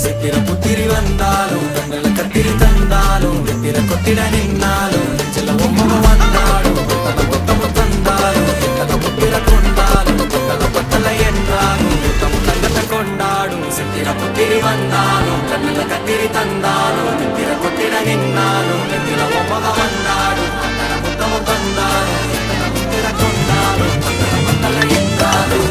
சித்திர புத்திரி வந்தாலும் கண்களை கத்திரி தந்தாலும் வெத்திர கொத்திட நின்னாலும் நெஞ்சில ஒம்மக வந்தாலும் கொத்தமும் தந்தாலும் எத்தனை புத்திர கொண்டாலும் கொத்தல கொத்தல என்றாலும் கொத்தமும் தங்கத்தை கொண்டாடும் சித்திர புத்திரி வந்தாலும் கண்களை கத்திரி தந்தாலும் வெத்திர கொத்திட நின்னாலும் நெஞ்சில ஒம்மக வந்தாலும் கொத்தமும் தந்தாலும் எத்தனை புத்திர கொண்டாலும் கொத்தல கொத்தல என்றாலும்